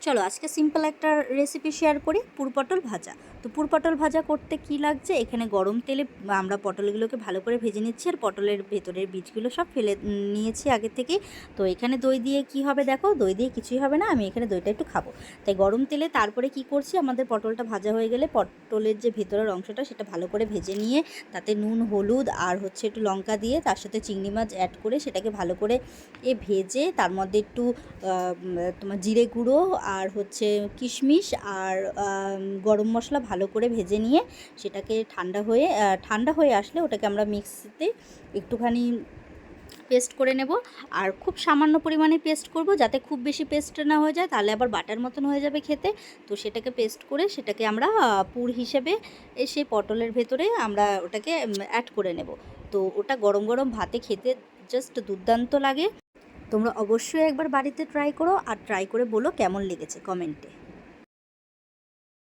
চলো আজকে সিম্পল একটা রেসিপি শেয়ার করি, পুর পটল ভাজা। তো পুর পটল ভাজা করতে কি লাগছে, এখানে গরম তেলে আমরা পটলগুলোকে ভালো করে ভেজে নিচ্ছি, আর পটলের ভেতরের বীজগুলো সব ফেলে নিয়েছি আগে থেকে। তো এখানে দই দিয়ে কি হবে দেখো, দই দিয়ে কিছুই হবে না, আমি এখানে দইটা একটু খাবো। তাই গরম তেলে তারপরে কি করছি, আমাদের পটলটা ভাজা হয়ে গেলে পটলের যে ভেতরের অংশটা সেটা ভালো করে ভেজে নিয়ে তাতে নুন হলুদ আর একটু লঙ্কা দিয়ে তার সাথে চিংড়ি মাছ অ্যাড করে সেটাকে ভালো করে ভেজে তার মধ্যে একটু তোমার জিরে গুঁড়ো আর কিশমিশ আর গরম মশলা ভালো করে ভেজে নিয়ে সেটাকে ঠান্ডা হয়ে আসলে ওটাকে আমরা মিক্সিতে একটুখানি পেস্ট করে নেব। আর খুব সামান্য পরিমাণে পেস্ট করব, যাতে খুব বেশি পেস্ট না হয়ে যায়, তাহলে আবার বাটার মতন হয়ে যাবে খেতে। তো সেটাকে পেস্ট করে সেটাকে আমরা পুর হিসেবে সেই পটলের ভেতরে আমরা ওটাকে অ্যাড করে নেব। তো ওটা গরম গরম ভাতে খেতে জাস্ট দুর্দান্ত লাগে। তোমরা অবশ্যই একবার বাড়িতে ট্রাই করো, আর ট্রাই করে বলো কেমন লেগেছে কমেন্টে।